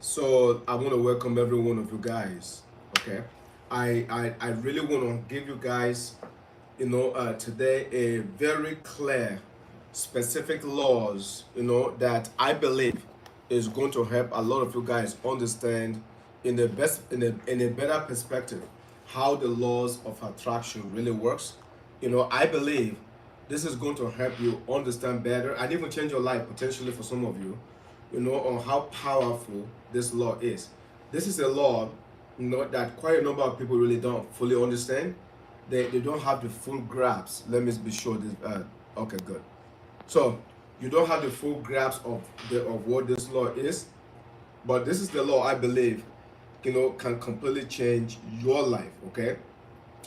So I want to welcome every one of you guys. Okay, I really want to give you guys, today a very clear, specific laws, that I believe is going to help a lot of you guys understand in the best in a better perspective how the laws of attraction really works. I believe this is going to help you understand better and even change your life potentially for some of you, on how powerful this law is. This is a law, that quite a number of people really don't fully understand. They don't have the full grasp. Let me be sure this. Okay, good. So you don't have the full grasp of what this law is, but this is the law I believe, can completely change your life. Okay,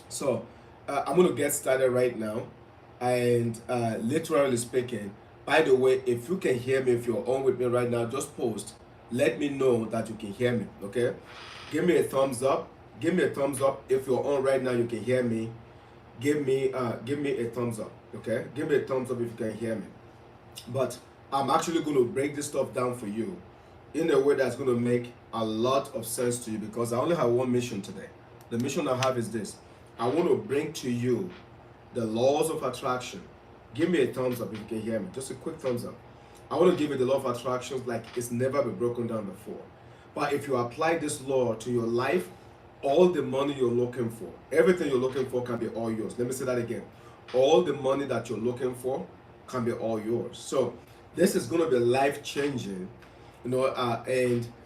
so I'm going to get started right now. And literally speaking, by the way, if you can hear me, if you're on with me right now, just post. Let me know that you can hear me. Okay? Give me a thumbs up. Give me a thumbs up if you're on right now. You can hear me. Give me a thumbs up. Okay? Give me a thumbs up if you can hear me. But I'm actually going to break this stuff down for you in a way that's going to make a lot of sense to you because I only have one mission today. The mission I have is this. I want to bring to you the laws of attraction. Give me a thumbs up if you can hear me. Just a quick thumbs up. I want to give you the law of attraction like it's never been broken down before. But if you apply this law to your life, all the money you're looking for, everything you're looking for can be all yours. Let me say that again. All the money that you're looking for can be all yours. So this is going to be life changing, and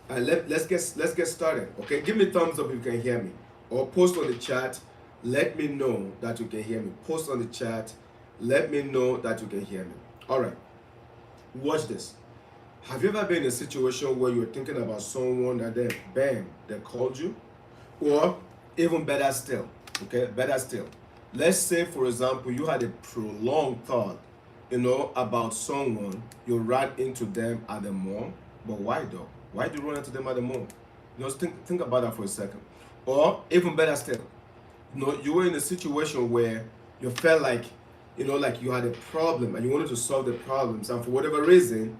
let's get started. Okay, give me a thumbs up if you can hear me, or post on the chat. Let me know that you can hear me. Post on the chat. Let me know that you can hear me. All right. Watch this. Have you ever been in a situation where you're thinking about someone and then bam, they called you? Or even better still, okay, better still. Let's say, for example, you had a prolonged thought, about someone, you ran into them at the mall. But why though? Why do you run into them at the mall? Just think about that for a second. Or even better still, you were in a situation where you felt like, like you had a problem and you wanted to solve the problems, and for whatever reason,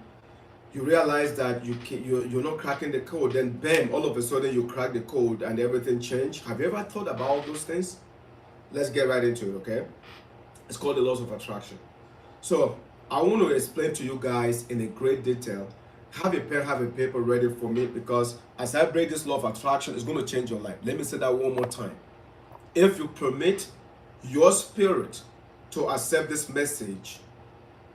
you realize that you're not cracking the code. Then, bam! All of a sudden, you crack the code and everything changed. Have you ever thought about all those things? Let's get right into it. Okay, it's called the laws of attraction. So I want to explain to you guys in a great detail. Have a pen, have a paper ready for me because as I break this law of attraction, it's going to change your life. Let me say that one more time. If you permit your spirit to accept this message,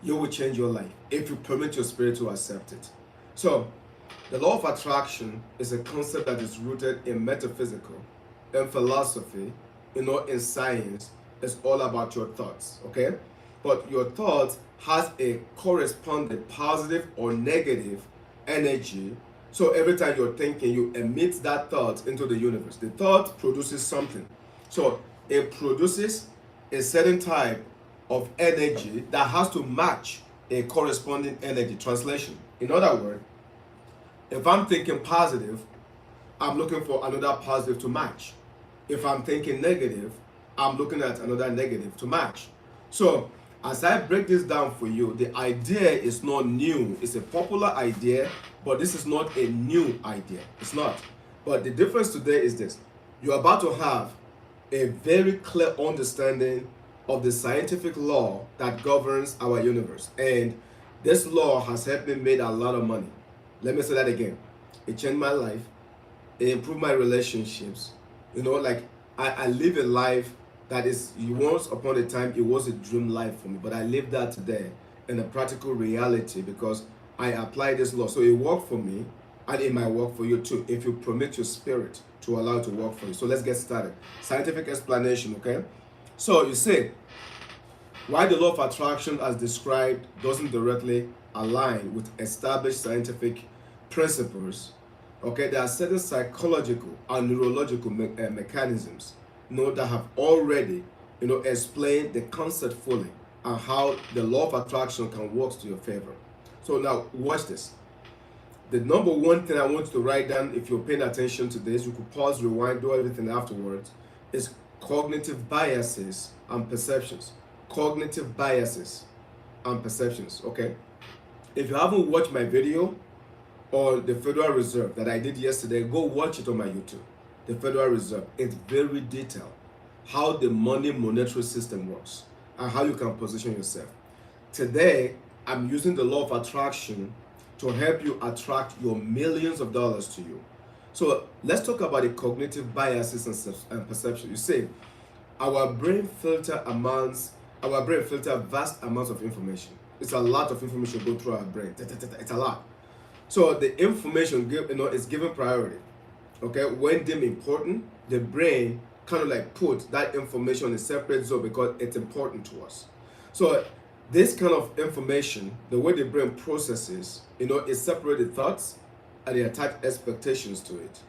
you will change your life if you permit your spirit to accept it. So, the law of attraction is a concept that is rooted in metaphysical, in philosophy, in science. It's all about your thoughts, okay? But your thoughts has a corresponding positive or negative energy. So every time you're thinking, you emit that thought into the universe. The thought produces something. So it produces a certain type of energy that has to match a corresponding energy. Translation. In other words, if I'm thinking positive, I'm looking for another positive to match. If I'm thinking negative, I'm looking at another negative to match. So as I break this down for you, the idea is not new. It's a popular idea, but this is not a new idea. It's not. But the difference today is this. You're about to have a very clear understanding of the scientific law that governs our universe. And this law has helped me make a lot of money. Let me say that again. It changed my life. It improved my relationships. Like I live a life that is, once upon a time, it was a dream life for me. But I live that today in a practical reality because I apply this law. So it worked for me and it might work for you too if you permit your spirit to allow it to work for you. So let's get started. Scientific explanation, okay? So you see, why the law of attraction as described doesn't directly align with established scientific principles, okay? There are certain psychological and neurological mechanisms, that have already, explained the concept fully and how the law of attraction can work to your favor. So now watch this. The number one thing I want you to write down, if you're paying attention to this, you could pause, rewind, do everything afterwards, is cognitive biases and perceptions. Cognitive biases and perceptions, okay? If you haven't watched my video on the Federal Reserve that I did yesterday. Go watch it on my YouTube. The Federal Reserve. It's very detailed. How the monetary system works and how you can position yourself. Today, I'm using the law of attraction to help you attract your millions of dollars to you. So let's talk about the cognitive biases and perception. You see, our brain filter vast amounts of information. It's a lot of information go through our brain. It's a lot. So the information is given priority. Okay, when deemed important, the brain kind of like put that information in a separate zone because it's important to us. So this kind of information, the way the brain processes, it separated thoughts and they attach expectations to it.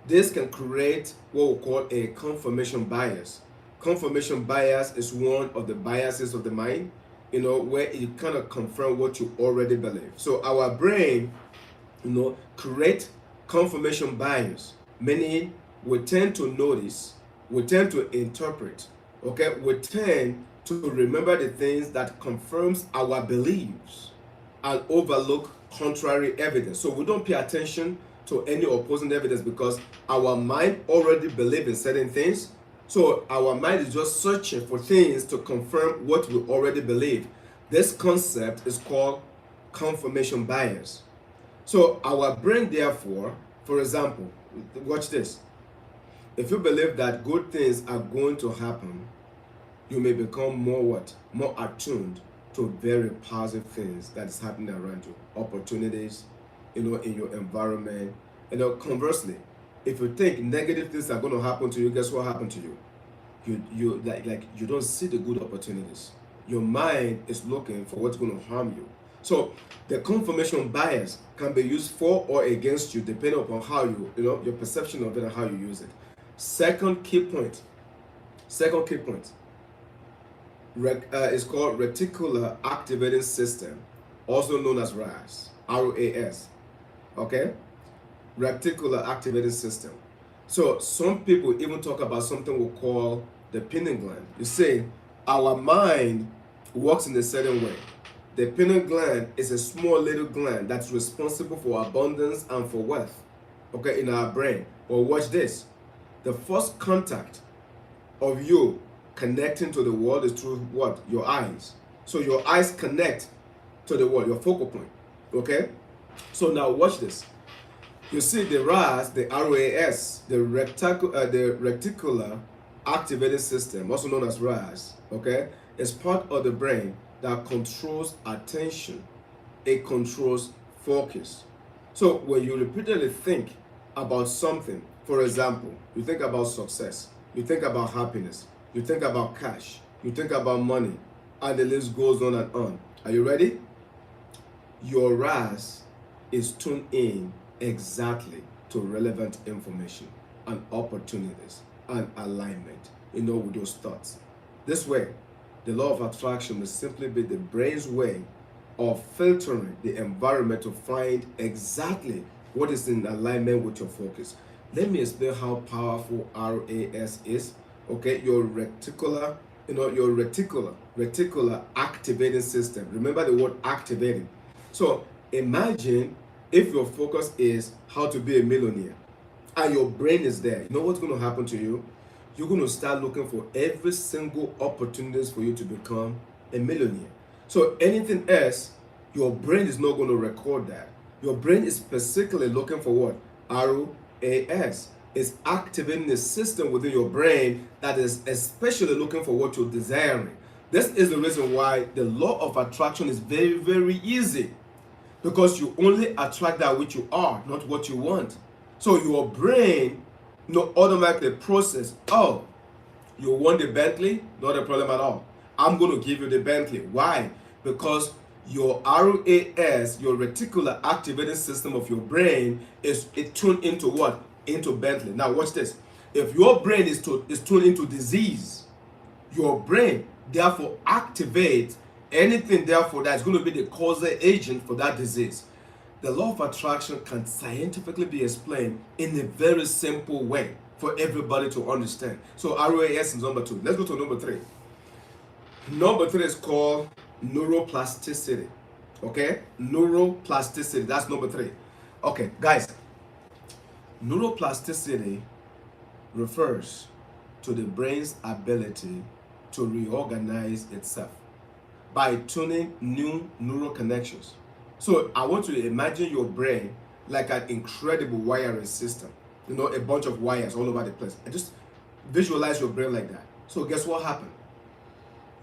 This can create what we call a confirmation bias. Confirmation bias is one of the biases of the mind, where it kind of confirms what you already believe. So our brain, create confirmation bias, meaning we tend to notice, we tend to interpret, okay? We tend to remember the things that confirms our beliefs and overlook contrary evidence. So we don't pay attention to any opposing evidence because our mind already believes in certain things. So our mind is just searching for things to confirm what we already believe. This concept is called confirmation bias. So our brain, therefore, for example, watch this. If you believe that good things are going to happen, you may become more attuned to very positive things that is happening around you, opportunities, in your environment. Conversely, if you think negative things are going to happen to you, guess what happened to you? You don't see the good opportunities. Your mind is looking for what's going to harm you. So the confirmation bias can be used for or against you depending upon how your perception of it and how you use it. Second key point is called Reticular Activating System, also known as RAS, RAS. Okay? Reticular Activating System. So some people even talk about something we call the pineal gland. You see, our mind works in a certain way. The pineal gland is a small little gland that's responsible for abundance and for wealth, okay, in our brain. But watch this. The first contact of you connecting to the world is through what? Your eyes. So your eyes connect to the world, your focal point, okay? So now watch this. You see the RAS, the RAS, the Reticular Activating System, also known as RAS, okay, is part of the brain that controls attention. It controls focus. So when you repeatedly think about something, for example, you think about success, you think about happiness, you think about cash, you think about money, and the list goes on and on. Are you ready? Your RAS is tuned in exactly to relevant information and opportunities and alignment, with those thoughts. This way, the law of attraction will simply be the brain's way of filtering the environment to find exactly what is in alignment with your focus. Let me explain how powerful RAS is. Okay, your reticular activating system. Remember the word activating. So imagine if your focus is how to be a millionaire and your brain is there. You know what's going to happen to you? You're going to start looking for every single opportunities for you to become a millionaire. So anything else, your brain is not going to record that. Your brain is specifically looking for what? RAS. It's activating the system within your brain that is especially looking for what you're desiring. This is the reason why the law of attraction is very, very easy. Because you only attract that which you are, not what you want. So your brain automatically process, oh, you want the Bentley? Not a problem at all. I'm going to give you the Bentley. Why? Because your RAS, your reticular activating system of your brain, is tuned into what? Into Bentley. Now watch this. If your brain is tuned into disease, your brain therefore activates anything therefore that's going to be the causal agent for that disease. The law of attraction can scientifically be explained in a very simple way for everybody to understand. So RAS is number 2. Let's go to number 3. Number 3 is called neuroplasticity. Okay? Neuroplasticity. That's number 3. Okay, guys, neuroplasticity refers to the brain's ability to reorganize itself by tuning new neural connections. So I want you to imagine your brain like an incredible wiring system, a bunch of wires all over the place. And just visualize your brain like that. So guess what happened?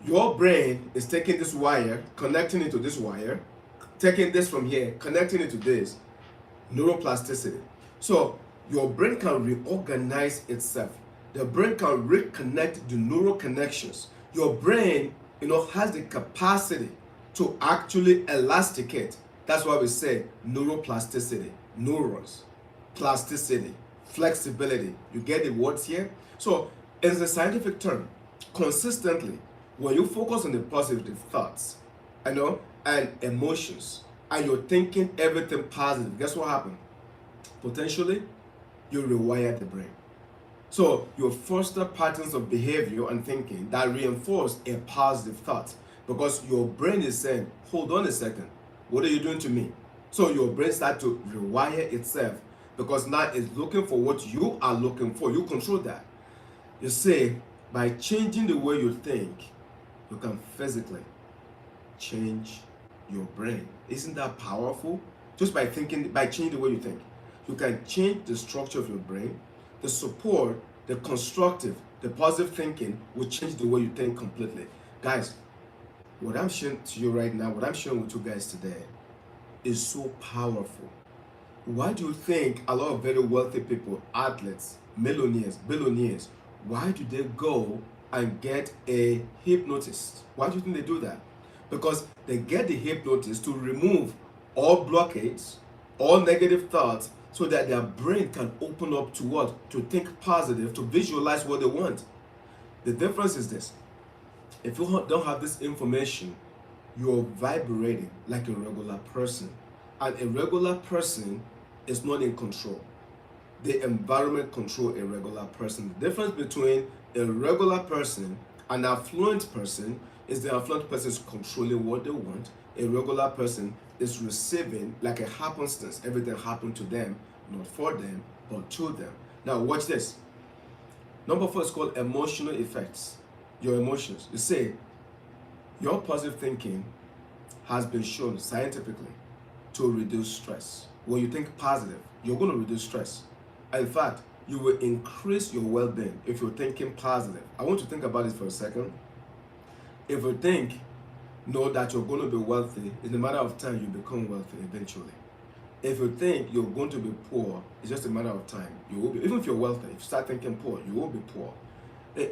Your brain is taking this wire, connecting it to this wire, taking this from here, connecting it to this, neuroplasticity. So your brain can reorganize itself. The brain can reconnect the neural connections. Your brain, has the capacity to actually elasticate. That's why we say neuroplasticity, neurons, plasticity, flexibility. You get the words here? So it's a scientific term. Consistently, when you focus on the positive thoughts, and emotions, and you're thinking everything positive, guess what happened? Potentially, you rewire the brain. So you foster patterns of behavior and thinking that reinforce a positive thought because your brain is saying, hold on a second, what are you doing to me? So your brain starts to rewire itself because now it's looking for what you are looking for. You control that. You see, by changing the way you think, you can physically change your brain. Isn't that powerful? Just by changing the way you think, you can change the structure of your brain. The support, the constructive, the positive thinking will change the way you think completely. Guys, what I'm sharing to you right now, what I'm sharing with you guys today is so powerful. Why do you think a lot of very wealthy people, athletes, millionaires, billionaires, why do they go and get a hypnotist? Why do you think they do that? Because they get the hypnotist to remove all blockades, all negative thoughts, so that their brain can open up to what? To think positive, to visualize what they want. The difference is this. If you don't have this information, you're vibrating like a regular person. And a regular person is not in control. The environment controls a regular person. The difference between a regular person and an affluent person is the affluent person is controlling what they want. A regular person is receiving like a happenstance. Everything happened to them, not for them, but to them. Now watch this. Number 4 is called emotional effects. Your emotions. You say, your positive thinking has been shown scientifically to reduce stress. When you think positive, you're going to reduce stress. In fact, you will increase your well-being if you're thinking positive. I want you to think about this for a second. If you think, know that you're going to be wealthy, in a matter of time, you become wealthy eventually. If you think you're going to be poor, it's just a matter of time. You will be, even if you're wealthy, if you start thinking poor, you will be poor.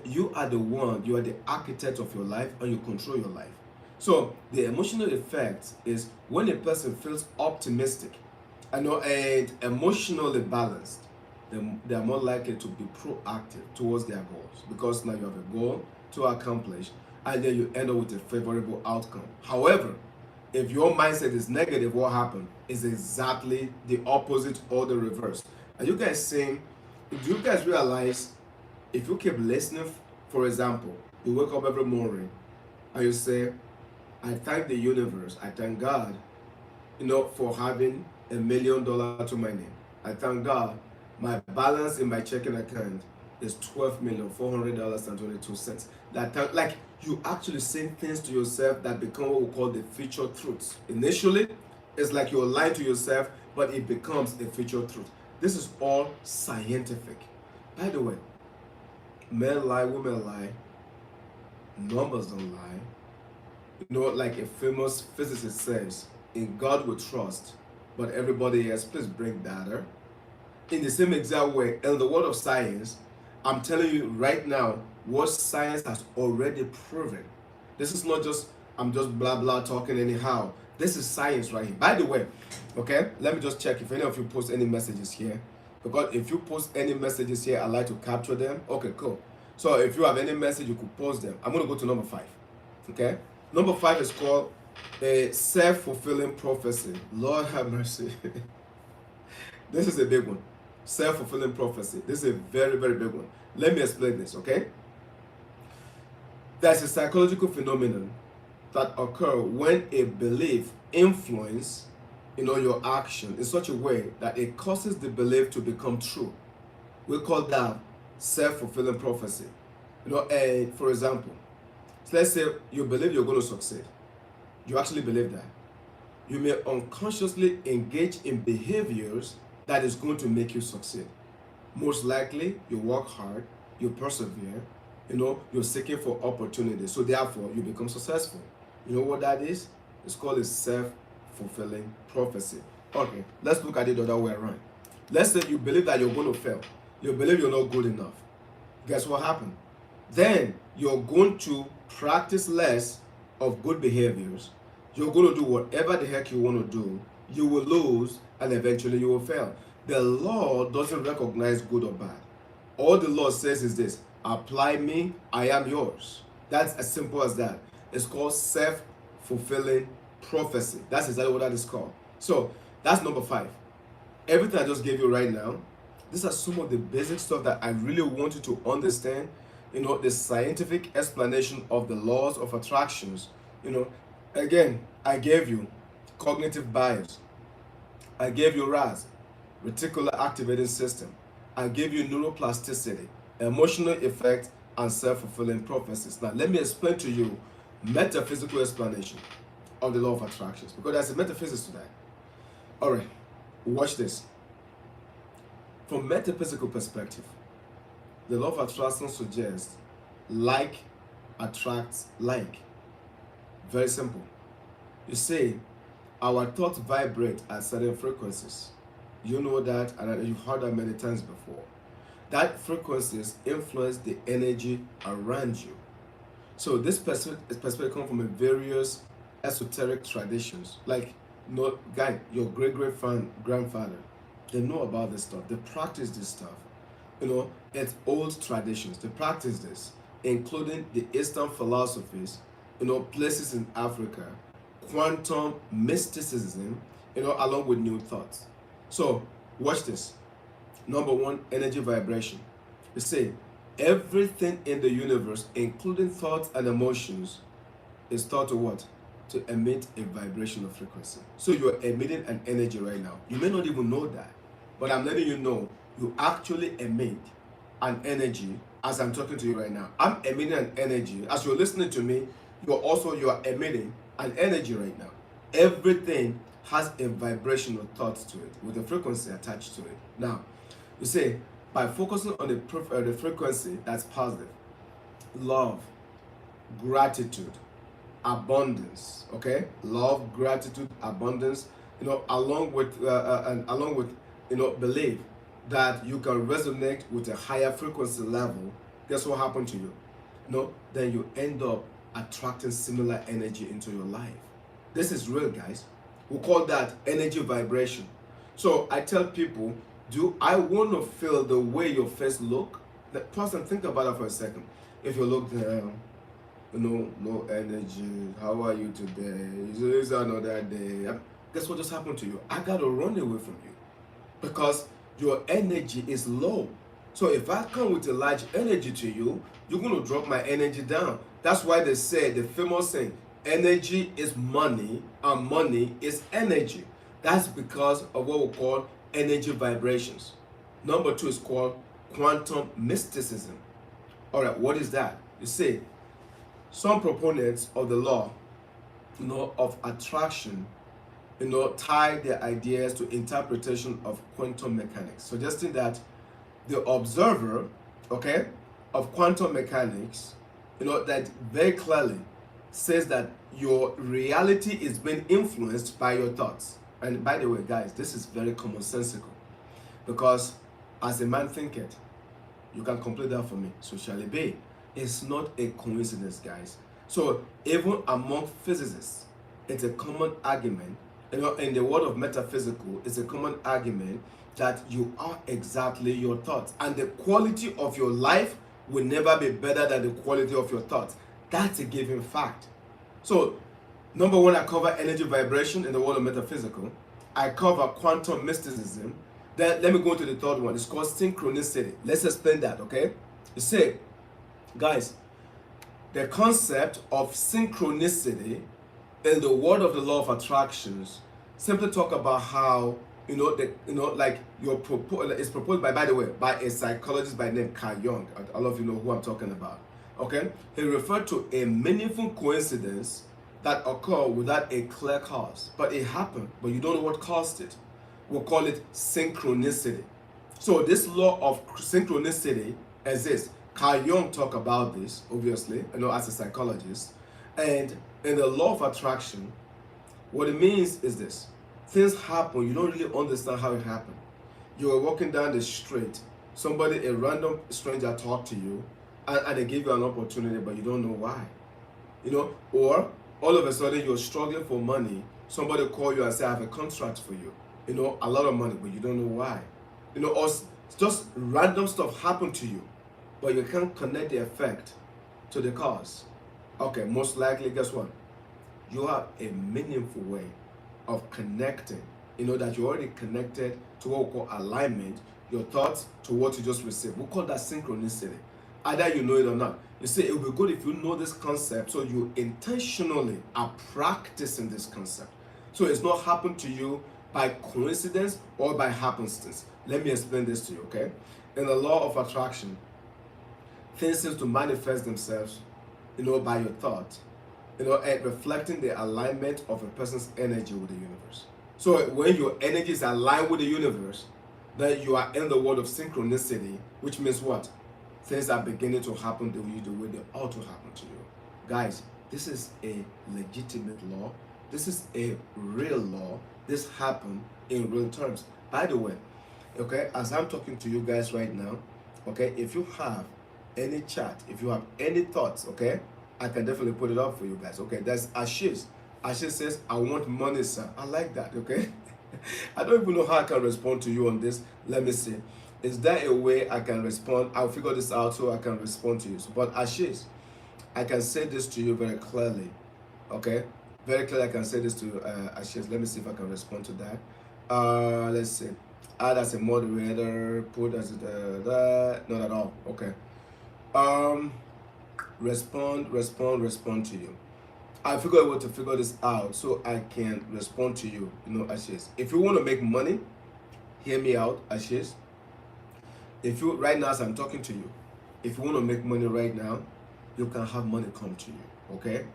You are the one, you are the architect of your life and you control your life. So the emotional effect is when a person feels optimistic and emotionally balanced, they are more likely to be proactive towards their goals because now you have a goal to accomplish and then you end up with a favorable outcome. However, if your mindset is negative, what happens is exactly the opposite or the reverse. Are you guys saying, do you guys realize if you keep listening, for example, you wake up every morning and you say, I thank the universe, I thank God, for having $1 million to my name. I thank God, my balance in my checking account is $12,400.22. Like you actually say things to yourself that become what we call the future truths. Initially, it's like you're lying to yourself, but it becomes a future truth. This is all scientific. By the way, men lie, women lie, numbers don't lie. Like a famous physicist says, in God we trust, but everybody else, please bring data. In the same exact way, in the world of science, I'm telling you right now what science has already proven. This is not just, I'm just blah blah talking anyhow. This is science right here. By the way, okay, let me just check if any of you post any messages here. Because if you post any messages here, I like to capture them. Okay, cool. So if you have any message, you could post them. I'm going to go to number 5. Okay? Number 5 is called a self-fulfilling prophecy. Lord have mercy. This is a big one. Self-fulfilling prophecy. This is a very, very big one. Let me explain this, okay? There's a psychological phenomenon that occurs when a belief influences your action in such a way that it causes the belief to become true. We call that self-fulfilling prophecy. For example, let's say you believe you're going to succeed. You actually believe that. You may unconsciously engage in behaviors that is going to make you succeed. Most likely, you work hard, you persevere, you're seeking for opportunities. So therefore, you become successful. You know what that is? It's called a self-fulfilling prophecy. Okay, let's look at it the other way around. Let's say you believe that you're going to fail. You believe you're not good enough. Guess what happened? Then you're going to practice less of good behaviors. You're going to do whatever the heck you want to do. You will lose and eventually you will fail. The law doesn't recognize good or bad. All the law says is this: apply me, I am yours. That's as simple as that. It's called self-fulfilling prophecy. That's exactly what that is called. So that's number 5. Everything I just gave you right now, these are some of the basic stuff that I really want you to understand. The scientific explanation of the laws of attractions. Again, I gave you cognitive bias. I gave you RAS, reticular activating system. I gave you neuroplasticity, emotional effect, and self-fulfilling prophecies. Now, let me explain to you metaphysical explanation of the law of attractions, because there's a metaphysics to that. All right, watch this. From metaphysical perspective, the law of attraction suggests like attracts like. Very simple. You see, our thoughts vibrate at certain frequencies. You know that, and you've heard that many times before. That frequencies influence the energy around you. So this perspective comes from a various esoteric traditions. Like, your great-great-grandfather, they know about this stuff. They practice this stuff. It's old traditions. They practice this, including the Eastern philosophies, places in Africa, quantum mysticism, along with new thoughts. So, watch this. Number 1, energy vibration. You see, everything in the universe, including thoughts and emotions, is thought to what? To emit a vibrational frequency. So you're emitting an energy right now. You may not even know that, but I'm letting you know you actually emit an energy as I'm talking to you right now. I'm emitting an energy. As you're listening to me, you're emitting an energy right now. Everything has a vibrational thought to it with a frequency attached to it. Now, you see, by focusing on the frequency that's positive, love, gratitude, abundance, okay? Love, gratitude, abundance, along with belief that you can resonate with a higher frequency level. Guess what happened to you? Then you end up attracting similar energy into your life. This is real, guys. We call that energy vibration. So I tell people, do I want to feel the way your face look? Pause and think about that for a second. If you look down, no energy, how are you today? It's another day. Guess what just happened to you? I got to run away from you because your energy is low. So if I come with a large energy to you, you're going to drop my energy down. That's why they say, the famous saying, energy is money and money is energy. That's because of what we call energy vibrations. Number 2 is called quantum mysticism. All right, what is that? You see, some proponents of the law, of attraction, tie their ideas to interpretation of quantum mechanics, suggesting that the observer, of quantum mechanics, that very clearly says that your reality is being influenced by your thoughts. And by the way, guys, this is very commonsensical, because as a man thinketh, you can complete that for me, so shall it be. It's not a coincidence, guys. So even among physicists, it's a common argument, in the world of metaphysical, it's a common argument that you are exactly your thoughts, and the quality of your life will never be better than the quality of your thoughts. That's a given fact. So, number 1, I cover energy vibration in the world of metaphysical. I cover quantum mysticism. Then let me go to the third one. It's called synchronicity. Let's explain that, okay? You see, guys, the concept of synchronicity in the world of the law of attractions simply talk about how like it's proposed by the way, by a psychologist by the name Carl Jung. All of you know who I'm talking about. Okay, he referred to a meaningful coincidence that occurred without a clear cause, but it happened, but you don't know what caused it. We'll call it synchronicity. So this law of synchronicity exists. Carl Jung talked about this, obviously, as a psychologist. And in the law of attraction, what it means is this. Things happen, you don't really understand how it happened. You were walking down the street, a random stranger talked to you, and they give you an opportunity, but you don't know why. Or all of a sudden you're struggling for money, somebody call you and say, I have a contract for you, a lot of money, but you don't know why. Or just random stuff happen to you, but you can't connect the effect to the cause. Okay, most likely, guess what? You have a meaningful way of connecting, that you're already connected to what we call alignment, your thoughts to what you just received. We call that synchronicity. Either you know it or not. You see, it would be good if you know this concept, so you intentionally are practicing this concept. So it's not happened to you by coincidence or by happenstance. Let me explain this to you, okay? In the law of attraction, things seem to manifest themselves, by your thought, and reflecting the alignment of a person's energy with the universe. So when your energy is aligned with the universe, then you are in the world of synchronicity, which means what? Things are beginning to happen the way they ought to happen to you. Guys, this is a legitimate law. This is a real law. This happened in real terms. By the way, okay, as I'm talking to you guys right now, okay, if you have any chat, if you have any thoughts, okay, I can definitely put it up for you guys. Okay, that's Ashish. Ashish says, I want money, sir. I like that, okay? I don't even know how I can respond to you on this. Let me see. Is there a way I can respond? I'll figure this out so I can respond to you. But Ashish, I can say this to you very clearly, okay? Very clearly I can say this to you, Ashish. Let me see if I can respond to that. Let's see. Add as a moderator, put as not at all. Okay. Respond to you. I figure a way to figure this out so I can respond to you, Ashish. If you want to make money, hear me out, Ashish. If you, right now as I'm talking to you, if you want to make money right now, you can have money come to you, okay?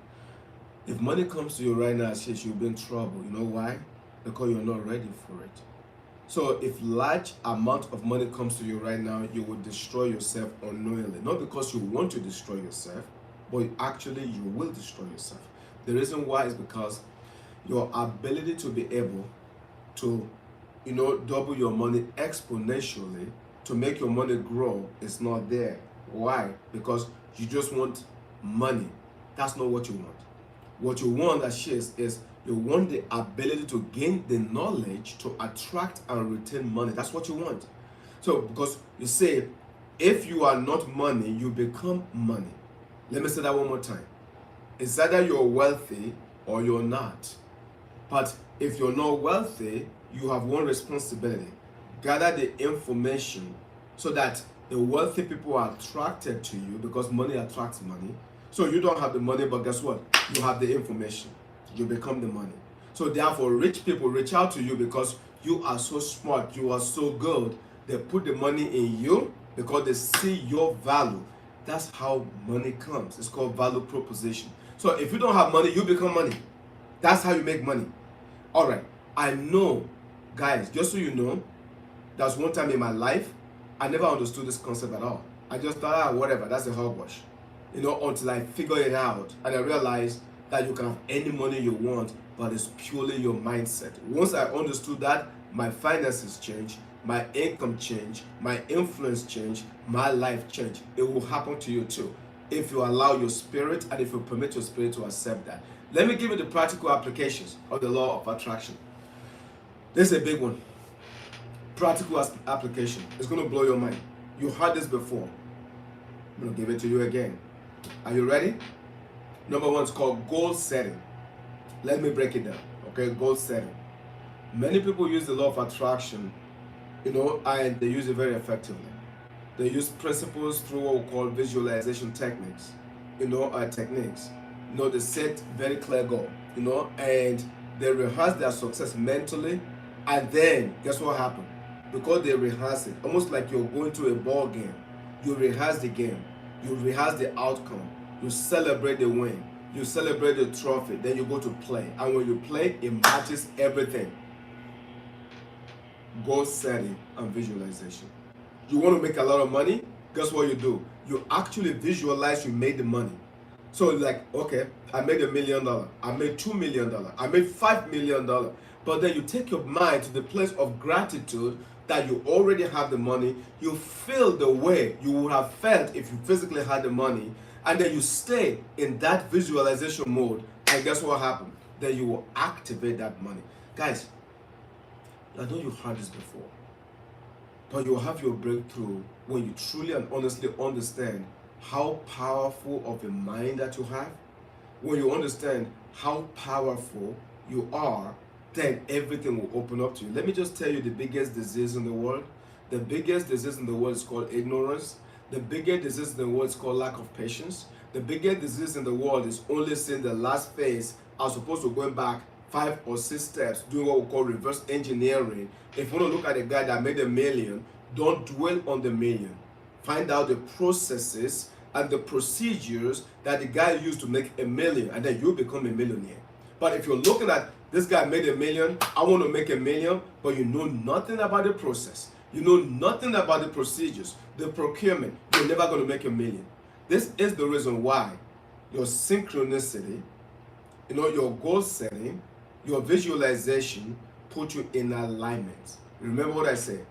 If money comes to you right now, Ashish, you'll be in trouble. You know why? Because you're not ready for it. So if large amount of money comes to you right now, you will destroy yourself unknowingly. Not because you want to destroy yourself, but actually you will destroy yourself. The reason why is because your ability to be able to, double your money exponentially, to make your money grow, is not there. Why? Because you just want money. That's not what you want. What you want, Ashish, is you want the ability to gain the knowledge to attract and retain money. That's what you want. So, because you say, if you are not money, you become money. Let me say that one more time. It's either you're wealthy or you're not. But if you're not wealthy, you have one responsibility. Gather the information so that the wealthy people are attracted to you, because money attracts money. So you don't have the money, but guess what? You have the information. You become the money. So therefore, rich people reach out to you because you are so smart, you are so good. They put the money in you because they see your value. That's how money comes. It's called value proposition. So if you don't have money, you become money. That's how you make money. All right. I know, guys, just so you know, there's one time in my life, I never understood this concept at all. I just thought, whatever, that's a hogwash. Until I figure it out and I realized that you can have any money you want, but it's purely your mindset. Once I understood that, my finances changed, my income changed, my influence changed, my life changed. It will happen to you too, if you allow your spirit and if you permit your spirit to accept that. Let me give you the practical applications of the law of attraction. This is a big one. Practical application. It's going to blow your mind. You heard this before. I'm going to give it to you again. Are you ready? Number one is called goal setting. Let me break it down. Okay, goal setting. Many people use the law of attraction, and they use it very effectively. They use principles through what we call visualization techniques, techniques. They set very clear goal, and They rehearse their success mentally, and then guess what happened? Because they rehearse it, almost like you're going to a ball game. You rehearse the game, you rehearse the outcome, you celebrate the win, you celebrate the trophy, then you go to play. And when you play, it matches everything. Goal setting and visualization. You want to make a lot of money? Guess what you do? You actually visualize you made the money. So like, okay, I made $1 million, I made $2 million, I made $5 million. But then you take your mind to the place of gratitude that you already have the money. You feel the way you would have felt if you physically had the money, and then you stay in that visualization mode. And guess what happened? Then you will activate that money, guys. I know you've heard this before, but you'll have your breakthrough when you truly and honestly understand how powerful of a mind that you have. When you understand how powerful you are, then everything will open up to you. Let me just tell you the biggest disease in the world. The biggest disease in the world is called ignorance. The biggest disease in the world is called lack of patience. The biggest disease in the world is only seeing the last phase as opposed to going back 5 or 6 steps, doing what we call reverse engineering. If you want to look at a guy that made $1 million, don't dwell on the million. Find out the processes and the procedures that the guy used to make $1 million, and then you become a millionaire. But if you're looking at this guy made $1 million, I want to make $1 million, but you know nothing about the process, you know nothing about the procedures, the procurement, you're never going to make $1 million. This is the reason why your synchronicity, your goal setting, your visualization put you in alignment. Remember what I said.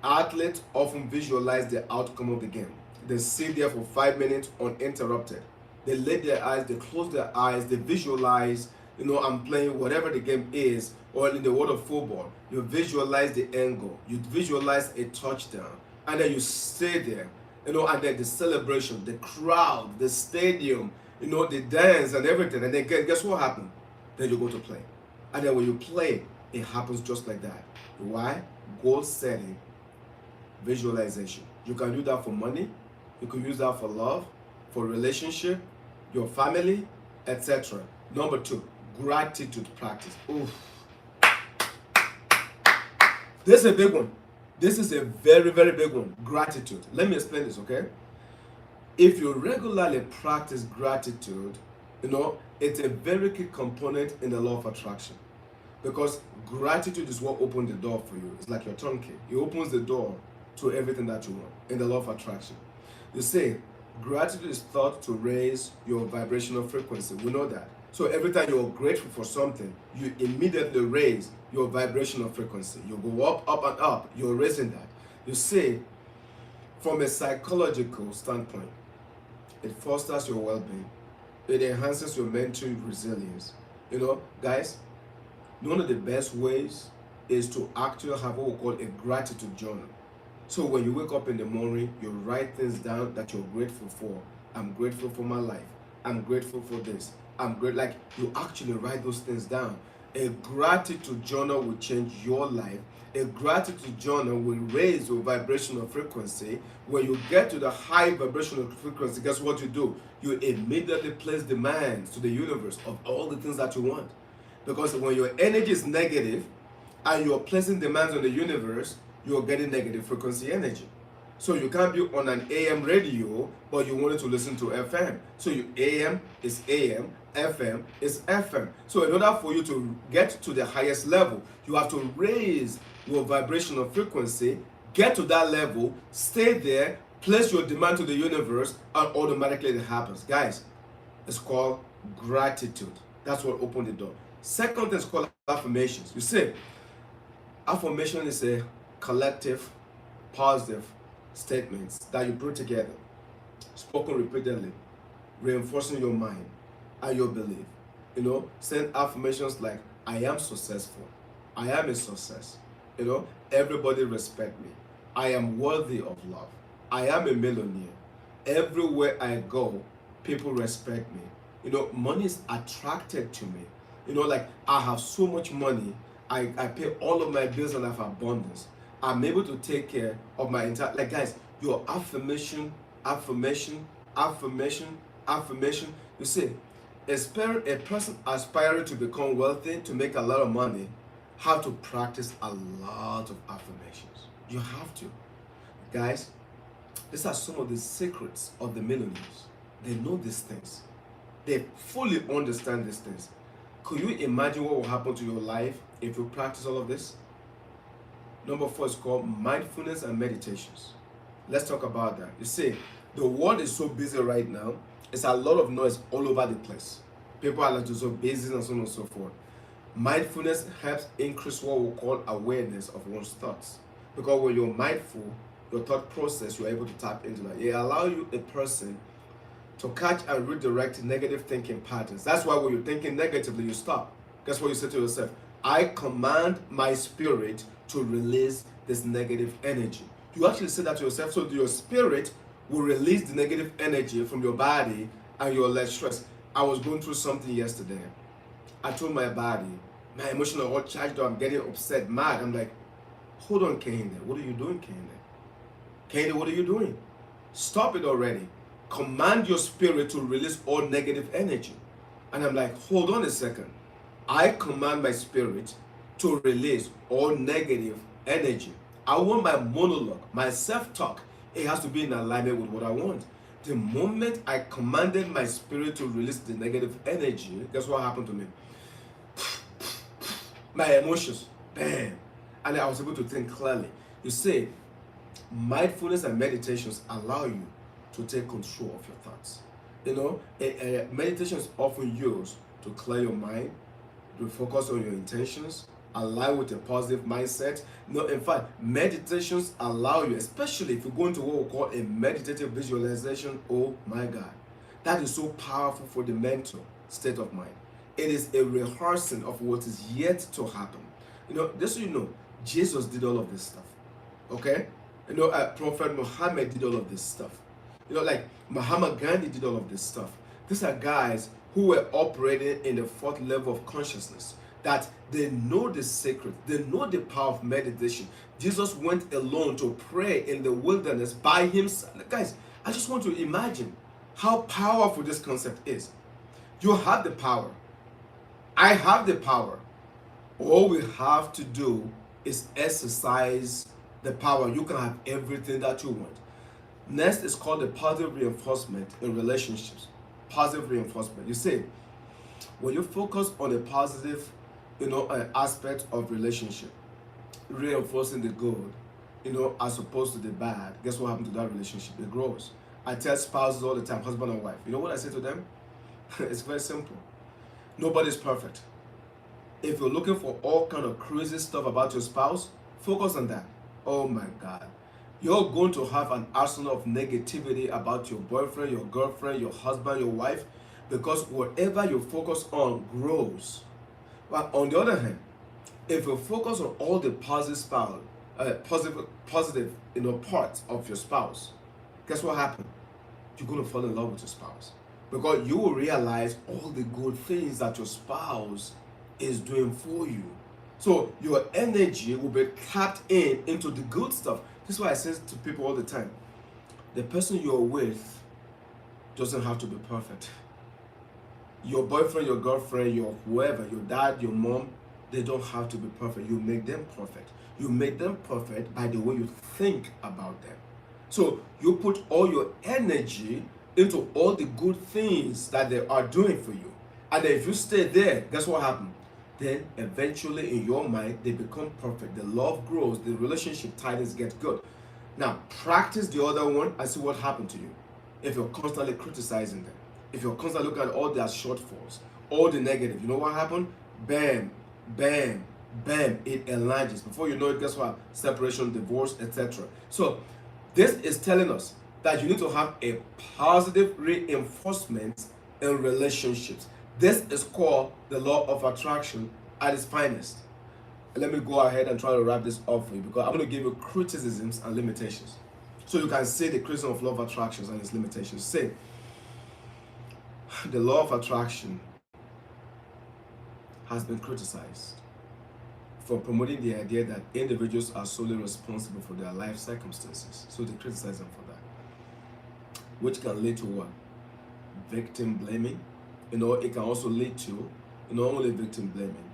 Athletes often visualize the outcome of the game. They sit there for 5 minutes uninterrupted. They let their eyes, they close their eyes, they visualize, I'm playing whatever the game is, or in the world of football, you visualize the angle, you visualize a touchdown, and then you stay there, and then the celebration, the crowd, the stadium, the dance and everything, and then guess what happened? Then you go to play. And then when you play, it happens just like that. Why? Goal setting, visualization. You can do that for money, you can use that for love, for relationship, your family, etc. Number 2, gratitude practice. Oof. This is a big one. This is a very, very big one. Gratitude. Let me explain this, okay? If you regularly practice gratitude, it's a very key component in the law of attraction. Because gratitude is what opens the door for you. It's like your tongue key. It opens the door to everything that you want in the law of attraction. You see, gratitude is thought to raise your vibrational frequency. We know that. So every time you're grateful for something, you immediately raise your vibrational frequency. You go up, up, and up. You're raising that. You see, from a psychological standpoint, it fosters your well-being. It enhances your mental resilience. Guys, one of the best ways is to actually have what we call a gratitude journal. So when you wake up in the morning, you write things down that you're grateful for. I'm grateful for my life. I'm grateful for this. I'm great. Like, you actually write those things down. A gratitude journal will change your life. A gratitude journal will raise your vibrational frequency. When you get to the high vibrational frequency, guess what you do? You immediately place demands to the universe of all the things that you want. Because when your energy is negative and you're placing demands on the universe, you're getting negative frequency energy. So you can't be on an AM radio, but you wanted to listen to FM. So AM is AM, FM is FM. So in order for you to get to the highest level, you have to raise your vibrational frequency, get to that level, stay there, place your demand to the universe, and automatically it happens. Guys, it's called gratitude. That's what opened the door. Second thing is called affirmations. You see, affirmation is a collective, positive statements that you put together, spoken repeatedly, reinforcing your mind and your belief. Saying affirmations like, I am successful, I am a success, everybody respect me, I am worthy of love, I am a millionaire, everywhere I go, people respect me, money is attracted to me, like, I have so much money, I pay all of my bills and I have abundance. I'm able to take care of my entire, like, guys, your affirmation. You see, A person aspiring to become wealthy, to make a lot of money, have to practice a lot of affirmations. You have to. Guys, these are some of the secrets of the millionaires. They know these things. They fully understand these things. Could you imagine what will happen to your life if you practice all of this? Number 4 is called mindfulness and meditations. Let's talk about that. You see, the world is so busy right now. It's a lot of noise all over the place. People are like so busy and so on and so forth. Mindfulness helps increase what we call awareness of one's thoughts. Because when you're mindful, your thought process, you're able to tap into that. It allows you, a person, to catch and redirect negative thinking patterns. That's why when you're thinking negatively, you stop. Guess what you say to yourself? I command my spirit to release this negative energy. You actually say that to yourself, so your spirit will release the negative energy from your body and you're less stressed. I was going through something yesterday. I told my body, my emotions are all charged up, I'm getting upset, mad. I'm like, hold on, Kehinde, what are you doing, Kehinde? Kehinde, what are you doing? Stop it already. Command your spirit to release all negative energy. And I'm like, hold on a second. I command my spirit to release all negative energy. I want my monologue, my self-talk, it has to be in alignment with what I want. The moment I commanded my spirit to release the negative energy, guess what happened to me? My emotions, bam. And I was able to think clearly. You see, mindfulness and meditations allow you to take control of your thoughts. You know, meditation is often used to clear your mind, to focus on your intentions, align with a positive mindset. No, in fact, meditations allow you, especially if you go into what we call a meditative visualization. Oh my God, that is so powerful for the mental state of mind. It is a rehearsing of what is yet to happen. You know, just so you know, Jesus did all of this stuff. Okay, you know, Prophet Muhammad did all of this stuff. You know, like Mahatma Gandhi did all of this stuff. These are guys who were operating in the 4th level of consciousness, that they know the secret, they know the power of meditation. Jesus went alone to pray in the wilderness by himself. Guys, I just want to imagine how powerful this concept is. You have the power. I have the power. All we have to do is exercise the power. You can have everything that you want. Next is called the positive reinforcement in relationships. Positive reinforcement. You see, when you focus on a positive, aspect of relationship, reinforcing the good, as opposed to the bad, guess what happens to that relationship? It grows. I tell spouses all the time, husband and wife. You know what I say to them? It's very simple. Nobody's perfect. If you're looking for all kind of crazy stuff about your spouse, focus on that. Oh my God. You're going to have an arsenal of negativity about your boyfriend, your girlfriend, your husband, your wife, because whatever you focus on grows. But on the other hand, if you focus on all the positive parts of your spouse, guess what happens? You're going to fall in love with your spouse, because you will realize all the good things that your spouse is doing for you. So your energy will be tapped into the good stuff. This is why I say to people all the time, the person you're with doesn't have to be perfect. Your boyfriend, your girlfriend, your whoever, your dad, your mom, they don't have to be perfect. You make them perfect. You make them perfect by the way you think about them. So you put all your energy into all the good things that they are doing for you. And then if you stay there, guess what happens? Then eventually in your mind, they become perfect. The love grows, the relationship tightness gets good. Now, practice the other one and see what happens to you. If you're constantly criticizing them, if you're constantly looking at all their shortfalls, all the negative, you know what happened? Bam, bam, bam, it enlarges. Before you know it, guess what? Separation, divorce, etc. So this is telling us that you need to have a positive reinforcement in relationships. This is called the law of attraction at its finest. Let me go ahead and try to wrap this up for you, because I'm going to give you criticisms and limitations, so you can see the criticism of law of attractions and its limitations. Say, the law of attraction has been criticized for promoting the idea that individuals are solely responsible for their life circumstances. So they criticize them for that, which can lead to what? Victim blaming, It can also lead to, not only victim blaming,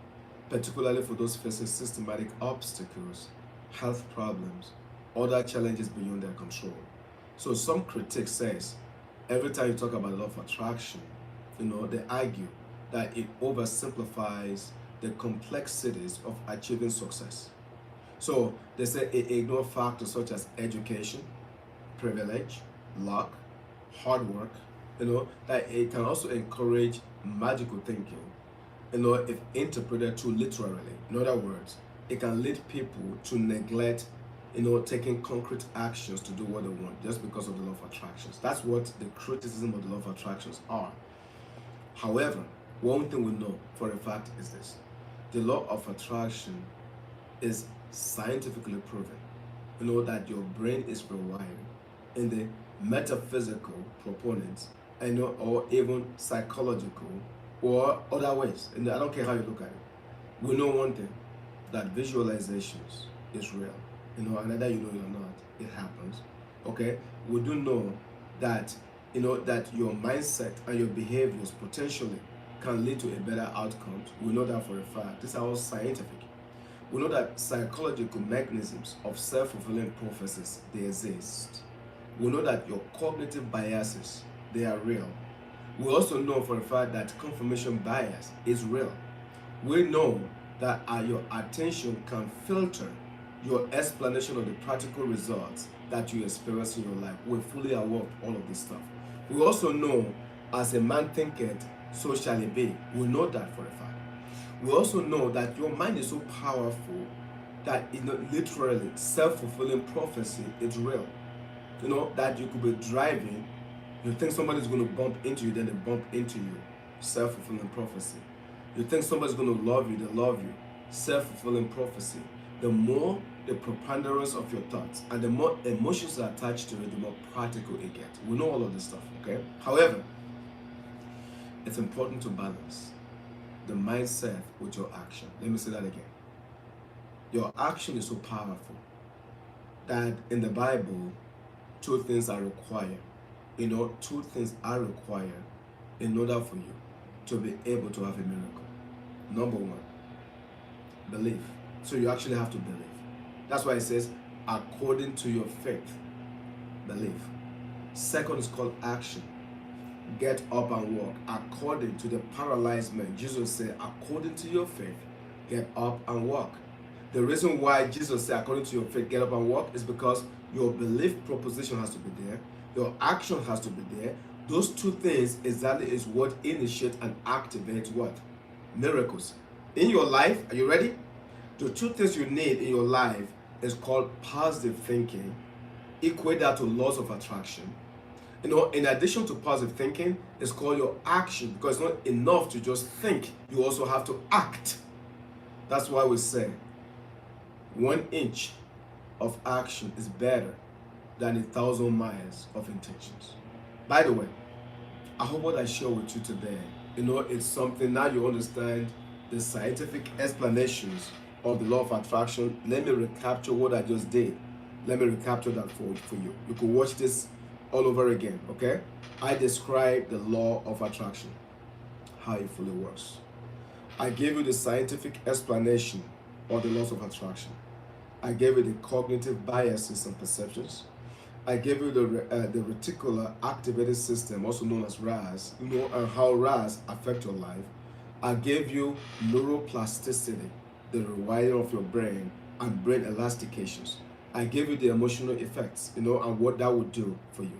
particularly for those facing systematic obstacles, health problems, other challenges beyond their control. So some critics says every time you talk about the law of attraction, they argue that it oversimplifies the complexities of achieving success. So they say it ignores factors such as education, privilege, luck, hard work, that it can also encourage magical thinking, if interpreted too literally. In other words, it can lead people to neglect, taking concrete actions to do what they want just because of the law of attractions. That's what the criticism of the law of attractions are. However, one thing we know for a fact is this: the law of attraction is scientifically proven. That your brain is rewired in the metaphysical proponents, or even psychological or other ways. And I don't care how you look at it. We know one thing, that visualizations is real. And whether you know it or not, it happens. Okay? We do know that that your mindset and your behaviors potentially can lead to a better outcome. We know that for a fact. This is all scientific. We know that psychological mechanisms of self-fulfilling prophecies, they exist. We know that your cognitive biases, they are real. We also know for a fact that confirmation bias is real. We know that your attention can filter your explanation of the practical results that you experience in your life. We're fully aware of all of this stuff. We also know, as a man thinketh, so shall he be. We know that for a fact. We also know that your mind is so powerful that literally self-fulfilling prophecy is real. That you could be driving, you think somebody's going to bump into you, then they bump into you. Self-fulfilling prophecy. You think somebody's going to love you, they love you. Self-fulfilling prophecy. The more the preponderance of your thoughts and the more emotions are attached to it, the more practical it gets. We know all of this stuff, okay? However, it's important to balance the mindset with your action. Let me say that again. Your action is so powerful that in the Bible, two things are required. Two things are required in order for you to be able to have a miracle. Number one, belief. So you actually have to believe. That's why it says, according to your faith, believe. Second is called action. Get up and walk. According to the paralyzed man, Jesus said, according to your faith, get up and walk. The reason why Jesus said, according to your faith, get up and walk, is because your belief proposition has to be there. Your action has to be there. Those two things exactly is what initiates and activates what? Miracles. In your life, are you ready? The two things you need in your life is called positive thinking. Equate that to laws of attraction. In addition to positive thinking, it's called your action, because it's not enough to just think. You also have to act. That's why we say 1 inch of action is better than 1,000 miles of intentions. By the way, I hope what I share with you today, it's something now you understand the scientific explanations of the law of attraction. Let me recapture what I just did. Let me recapture that for you. You could watch this all over again, okay? I described the law of attraction, how it fully works. I gave you the scientific explanation of the laws of attraction. I gave you the cognitive biases and perceptions. I gave you the reticular activated system, also known as RAS, and how RAS affect your life. I gave you neuroplasticity, the rewiring of your brain, and brain elastications. I gave you the emotional effects, and what that would do for you.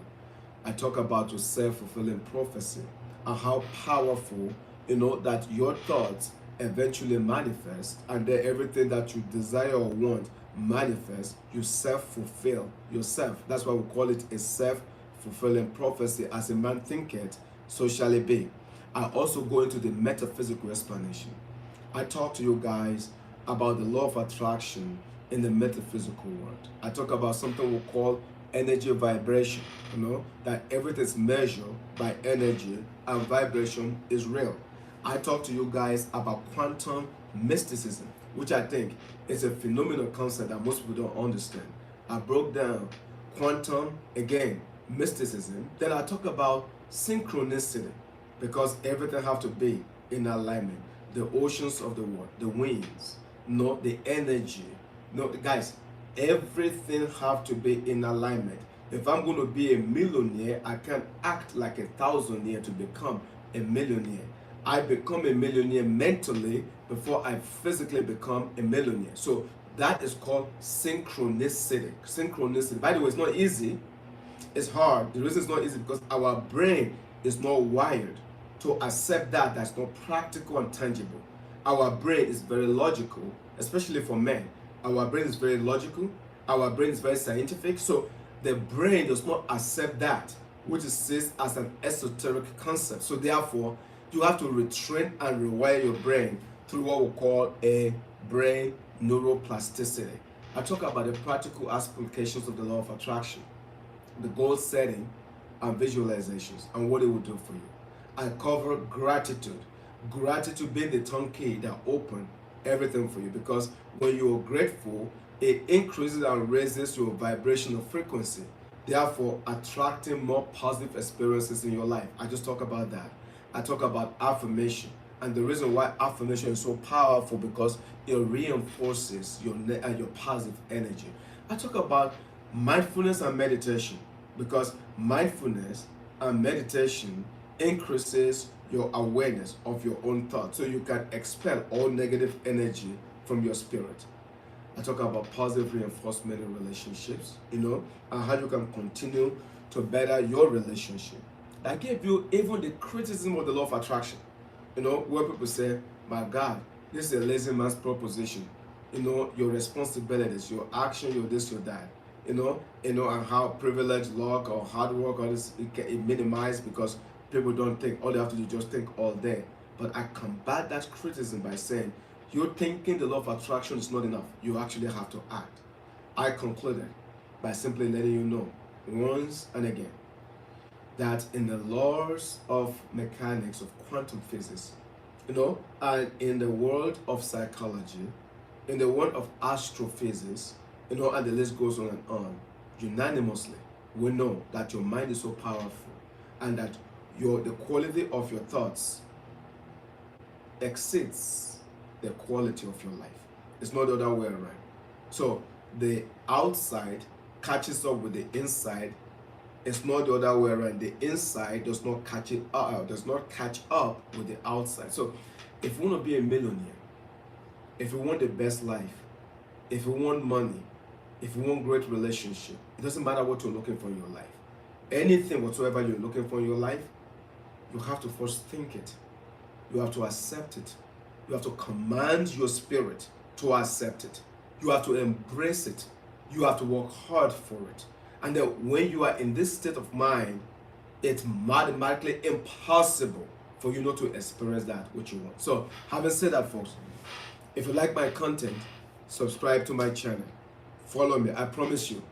I talk about your self-fulfilling prophecy and how powerful, that your thoughts eventually manifest, and then everything that you desire or want manifest, you self-fulfill yourself. That's why we call it a self-fulfilling prophecy. As a man thinketh, so shall it be. I also go into the metaphysical explanation. I talk to you guys about the law of attraction in the metaphysical world. I talk about something we call energy vibration, that everything is measured by energy and vibration is real. I talk to you guys about quantum mysticism, which I think is a phenomenal concept that most people don't understand. I broke down quantum, again, mysticism. Then I talk about synchronicity. because everything have to be in alignment. The oceans of the world, the winds, not the energy. No, guys, everything have to be in alignment. If I'm going to be a millionaire, I can't act like a thousandaire to become a millionaire. I become a millionaire mentally before I physically become a millionaire. So that is called synchronicity. Synchronicity. By the way, it's not easy. It's hard. The reason it's not easy because our brain is not wired to accept that that's not practical and tangible. Our brain is very logical, especially for men. Our brain is very logical. Our brain is very scientific. So the brain does not accept that, which is seen as an esoteric concept. So therefore, you have to retrain and rewire your brain through what we call a brain neuroplasticity. I talk about the practical applications of the law of attraction, the goal setting and visualizations, and what it will do for you. I cover gratitude. Gratitude being the tongue key that open everything for you, because when you're grateful, it increases and raises your vibrational frequency, therefore attracting more positive experiences in your life. I just talk about that. I talk about affirmation, and the reason why affirmation is so powerful because it reinforces your positive energy. I talk about mindfulness and meditation, because mindfulness and meditation increases your awareness of your own thoughts, so you can expel all negative energy from your spirit. I talk about positive reinforcement in relationships, and how you can continue to better your relationship. I gave you even the criticism of the law of attraction, where people say, my God, this is a lazy man's proposition. Your responsibilities, your action, your this, your that. And how privilege, luck, or hard work, all this, it minimized because people don't think. All they have to do is just think all day. But I combat that criticism by saying, you're thinking the law of attraction is not enough. You actually have to act. I concluded by simply letting you know once and again that in the laws of mechanics, of quantum physics, and in the world of psychology, in the world of astrophysics, and the list goes on and on, unanimously, we know that your mind is so powerful and that the quality of your thoughts exceeds the quality of your life. It's not the other way around. So the outside catches up with the inside. It's not the other way around. The inside does not catch up with the outside. So if you want to be a millionaire, if you want the best life, if you want money, if you want great relationship, it doesn't matter what you're looking for in your life. Anything whatsoever you're looking for in your life, you have to first think it. You have to accept it. You have to command your spirit to accept it. You have to embrace it. You have to work hard for it. And then when you are in this state of mind, it's mathematically impossible for you not to experience that which you want. So, having said that, folks, if you like my content, subscribe to my channel. Follow me. I promise you,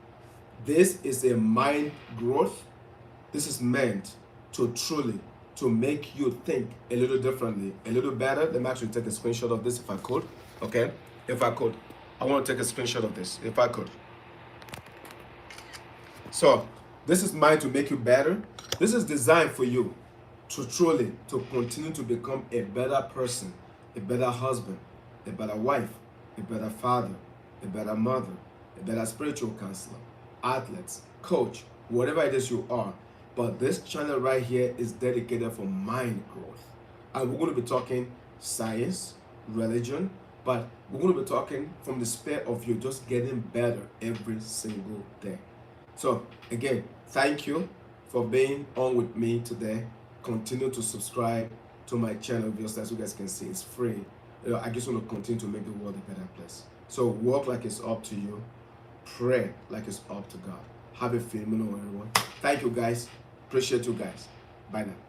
this is a mind growth. This is meant to truly to make you think a little differently, a little better. Let me actually take a screenshot of this if I could. Okay? If I could. I want to take a screenshot of this if I could. So, this is meant to make you better. This is designed for you to truly, to continue to become a better person, a better husband, a better wife, a better father, a better mother, a better spiritual counselor, athletes, coach, whatever it is you are. But this channel right here is dedicated for mind growth. And we're going to be talking science, religion, but we're going to be talking from the sphere of you just getting better every single day. So again, thank you for being on with me today. Continue to subscribe to my channel, just as you guys can see, it's free. I just want to continue to make the world a better place. So work like it's up to you. Pray like it's up to God. Have a phenomenal one, everyone. Thank you, guys. Appreciate you guys. Bye now.